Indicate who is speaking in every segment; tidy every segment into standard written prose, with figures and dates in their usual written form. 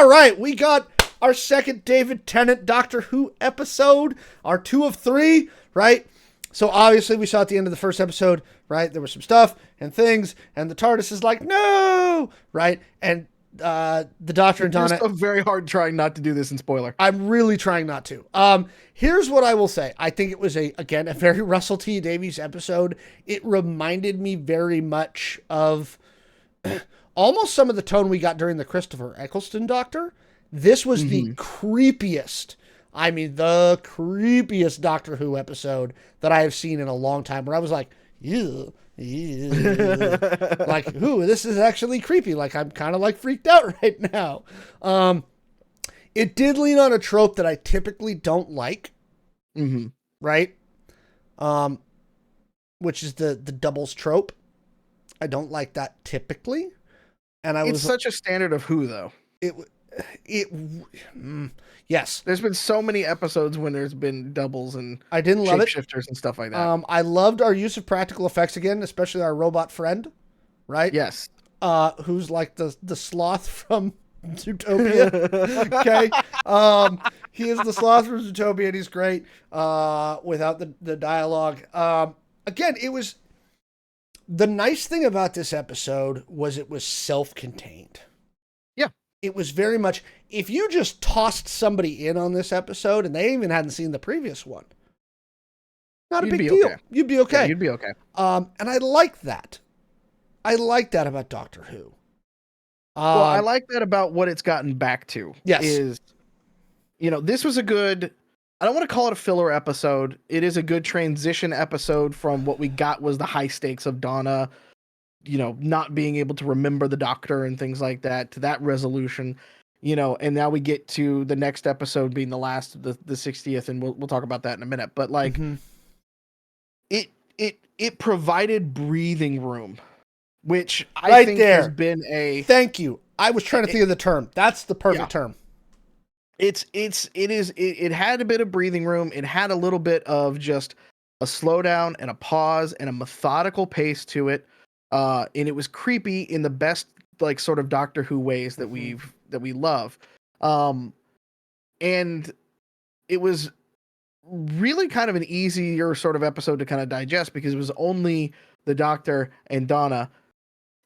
Speaker 1: All right, we got our second David Tennant Doctor Who episode, our 2 of 3, right? So obviously we saw at the end of the first episode, right, there was some stuff and things, and the TARDIS is like, no, right? And the Doctor and Donna...
Speaker 2: You're so very hard trying not to do this in spoiler.
Speaker 1: I'm really trying not to. Here's what I will say. I think it was, a very Russell T. Davies episode. It reminded me very much of almost some of the tone we got during the Christopher Eccleston Doctor. This was the creepiest, the creepiest Doctor Who episode that I have seen in a long time, where I was like, ew. Like, ooh, this is actually creepy. Like, I'm kind of like freaked out right now. It did lean on a trope that I typically don't like. Right? Which is the doubles trope. I don't like that typically. And
Speaker 2: it's such a standard of Who, though.
Speaker 1: Yes.
Speaker 2: There's been so many episodes when there's been doubles and
Speaker 1: I didn't love it.
Speaker 2: Shapeshifters and stuff like that.
Speaker 1: I loved our use of practical effects again, especially our robot friend, right?
Speaker 2: Yes.
Speaker 1: Who's like the sloth from Zootopia. Okay. He is the sloth from Zootopia, and he's great without the dialogue. Again, it was... The nice thing about this episode was it was self-contained.
Speaker 2: Yeah.
Speaker 1: It was very much, if you just tossed somebody in on this episode and they even hadn't seen the previous one, not a big deal.
Speaker 2: Okay.
Speaker 1: You'd be okay.
Speaker 2: Yeah, you'd be okay.
Speaker 1: And I like that. I like that about Doctor Who.
Speaker 2: Well, I like that about what it's gotten back to.
Speaker 1: Yes.
Speaker 2: Is, this was a good... I don't want to call it a filler episode. It is a good transition episode from what we got was the high stakes of Donna, not being able to remember the Doctor and things like that, to that resolution, and now we get to the next episode being the last, the 60th, and we'll talk about that in a minute. But like, it provided breathing room, which I think has been a...
Speaker 1: Thank you. I was trying to think of the term. That's the perfect term.
Speaker 2: It had a bit of breathing room. It had a little bit of just a slowdown and a pause and a methodical pace to it. And it was creepy in the best, like, sort of Doctor Who ways that we love. And it was really kind of an easier sort of episode to kind of digest, because it was only the Doctor and Donna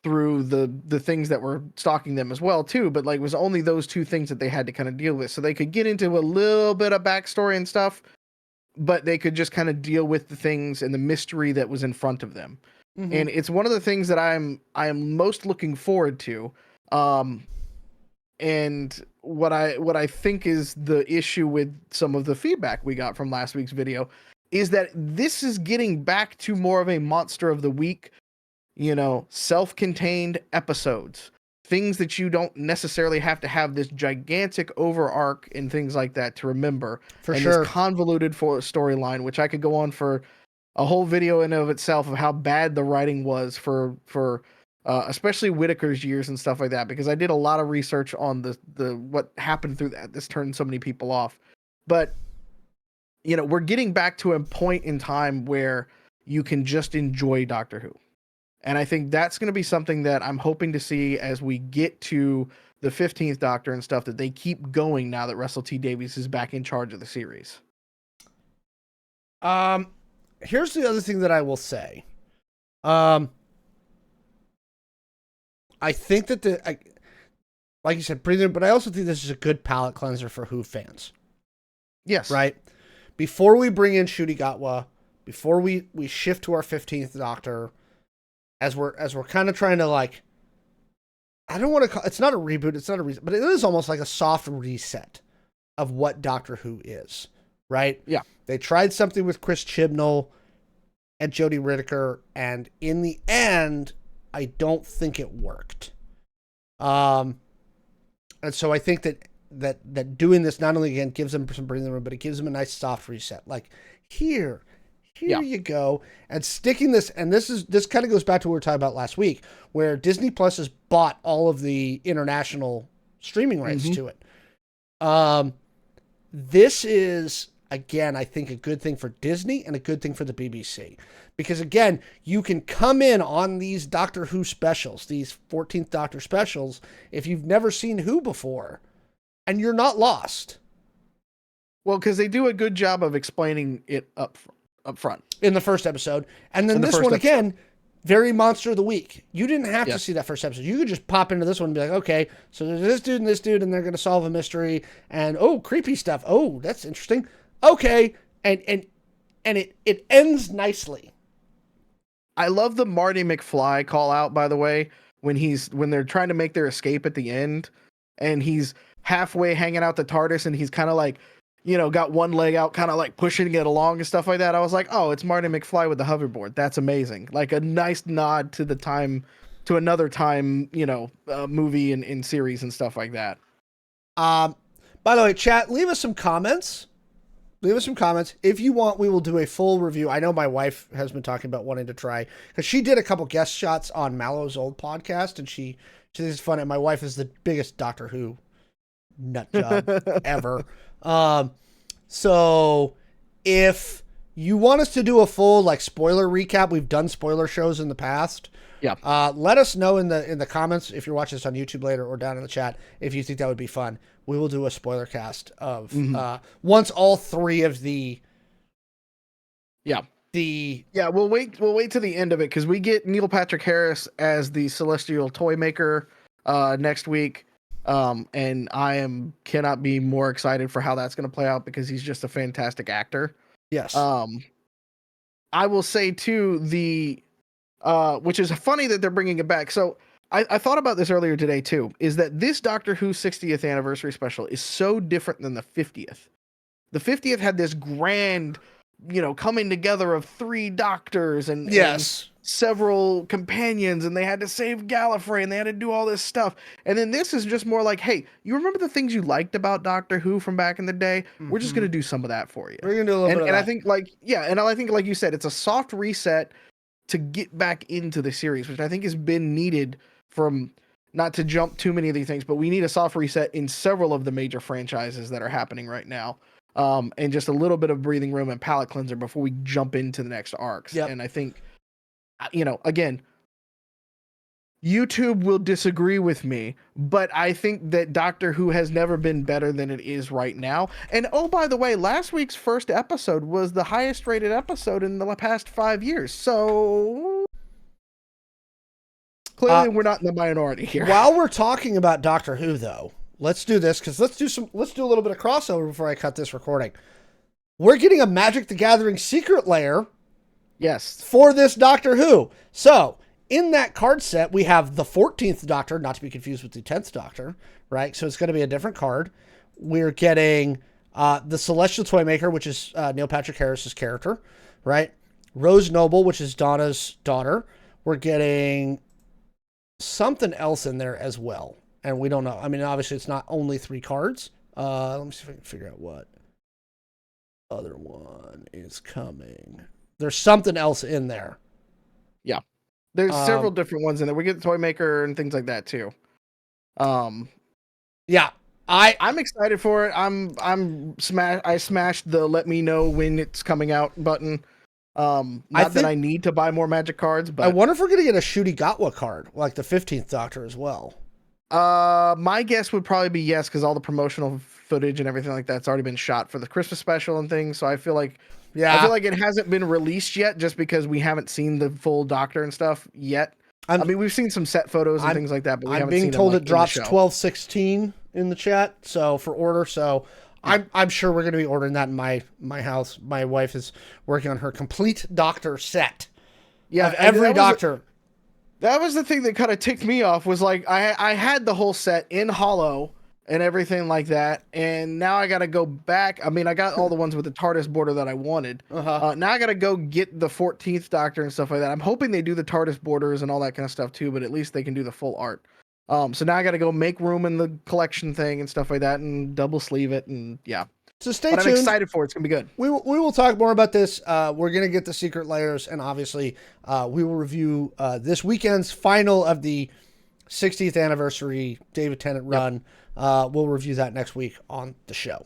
Speaker 2: through the things that were stalking them as well too, but like it was only those two things that they had to kind of deal with, so they could get into a little bit of backstory and stuff, but they could just kind of deal with the things and the mystery that was in front of them. And it's one of the things that I am most looking forward to. And what I think is the issue with some of the feedback we got from last week's video is that this is getting back to more of a monster of the week, self-contained episodes, things that you don't necessarily have to have this gigantic over arc and things like that to remember. This convoluted storyline, which I could go on for a whole video in and of itself of how bad the writing was for especially Whittaker's years and stuff like that, because I did a lot of research on the what happened through that. This turned so many people off. But we're getting back to a point in time where you can just enjoy Doctor Who. And I think that's going to be something that I'm hoping to see as we get to the 15th Doctor and stuff, that they keep going now that Russell T. Davies is back in charge of the series.
Speaker 1: Here's the other thing that I will say. I think that like you said, breathing, but I also think this is a good palate cleanser for Who fans.
Speaker 2: Yes.
Speaker 1: Right? Before we bring in Ncuti Gatwa, before we shift to our 15th Doctor, as we're kind of trying to, like, I don't want to call it's not a reboot, it's not a reset, but it is almost like a soft reset of what Doctor Who is, right?
Speaker 2: Yeah.
Speaker 1: They tried something with Chris Chibnall and Jodie Whittaker, and in the end, I don't think it worked. And so I think that doing this not only, again, gives them some breathing room, but it gives them a nice soft reset. Like, here you go. And sticking this, and this kind of goes back to what we were talking about last week, where Disney Plus has bought all of the international streaming rights to it. This is, again, I think a good thing for Disney and a good thing for the BBC. Because, again, you can come in on these Doctor Who specials, these 14th Doctor specials, if you've never seen Who before, and you're not lost.
Speaker 2: Well, because they do a good job of explaining it up front
Speaker 1: in the first episode, and then this one again, very monster of the week. You didn't have to see that first episode. You could just pop into this one and be like, okay, so there's this dude, and they're going to solve a mystery, and oh, creepy stuff. Oh, that's interesting. Okay, and it ends nicely.
Speaker 2: I love the Marty McFly call out, by the way, when they're trying to make their escape at the end, and he's halfway hanging out the TARDIS, and he's kind of like, got one leg out, kind of like pushing it along and stuff like that. I was like, oh, it's Marty McFly with the hoverboard. That's amazing. Like a nice nod to another time, movie and series and stuff like that.
Speaker 1: By the way, chat, leave us some comments. If you want, we will do a full review. I know my wife has been talking about wanting to try, because she did a couple guest shots on Mallow's old podcast, and she thinks it's fun. And my wife is the biggest Doctor Who nut job ever. So if you want us to do a full spoiler recap, we've done spoiler shows in the past.
Speaker 2: Yeah.
Speaker 1: Let us know in the comments if you're watching this on YouTube later or down in the chat if you think that would be fun. We will do a spoiler cast of once all three of the
Speaker 2: we'll wait to the end of it, because we get Neil Patrick Harris as the Celestial Toy Maker next week. And I cannot be more excited for how that's going to play out, because he's just a fantastic actor.
Speaker 1: Yes.
Speaker 2: I will say too, which is funny that they're bringing it back. So I thought about this earlier today too, is that this Doctor Who 60th anniversary special is so different than the 50th. The 50th had this grand, coming together of 3 doctors and several companions, and they had to save Gallifrey, and they had to do all this stuff. And then this is just more like, hey, you remember the things you liked about Doctor Who from back in the day? Mm-hmm. We're just going to do some of that for you.
Speaker 1: We're going to do a little bit of that.
Speaker 2: I think I think like you said, it's a soft reset to get back into the series, which I think has been needed from, not to jump too many of these things, but we need a soft reset in several of the major franchises that are happening right now. And just a little bit of breathing room and palate cleanser before we jump into the next arcs. Yep. And I think, again, YouTube will disagree with me, but I think that Doctor Who has never been better than it is right now. And oh, by the way, last week's first episode was the highest rated episode in the past 5 years. So clearly we're not in the minority here.
Speaker 1: While we're talking about Doctor Who, though, let's do this, because let's do a little bit of crossover before I cut this recording. We're getting a Magic the Gathering secret lair.
Speaker 2: Yes.
Speaker 1: For this Doctor Who. So, in that card set, we have the 14th Doctor, not to be confused with the 10th Doctor, right? So it's going to be a different card. We're getting the Celestial Toymaker, which is Neil Patrick Harris's character, right? Rose Noble, which is Donna's daughter. We're getting something else in there as well. And we don't know. I mean, obviously, it's not only 3 cards. Let me see if I can figure out what other one is coming. There's something else in there.
Speaker 2: Yeah. There's several different ones in there. We get the Toy Maker and things like that too.
Speaker 1: Yeah.
Speaker 2: I'm excited for it. I smashed the let me know when it's coming out button. Not that I need to buy more Magic cards, but
Speaker 1: I wonder if we're gonna get a Ncuti Gatwa card, like the 15th Doctor as well.
Speaker 2: My guess would probably be yes, because all the promotional footage and everything like that's already been shot for the Christmas special and things. So I feel like it hasn't been released yet, just because we haven't seen the full Doctor and stuff yet. I mean, we've seen some set photos and things like that, but we haven't seen them. I'm being told
Speaker 1: it drops 12/16 in the chat, so for order. So I'm sure we're going to be ordering that in my house. My wife is working on her complete Doctor set. Yeah, of every Doctor.
Speaker 2: That was the thing that kind of ticked me off, was like I had the whole set in holo and everything like that, and now I got to go back. I mean, I got all the ones with the TARDIS border that I wanted. Now I got to go get the 14th Doctor and stuff like that. I'm hoping they do the TARDIS borders and all that kind of stuff too, but at least they can do the full art. So now I got to go make room in the collection thing and stuff like that, and double sleeve it, and yeah.
Speaker 1: So stay tuned.
Speaker 2: I'm excited for it. It's going to be good.
Speaker 1: We will talk more about this. We're going to get the secret layers, and obviously we will review this weekend's final of the 60th anniversary David Tennant run. We'll review that next week on the show.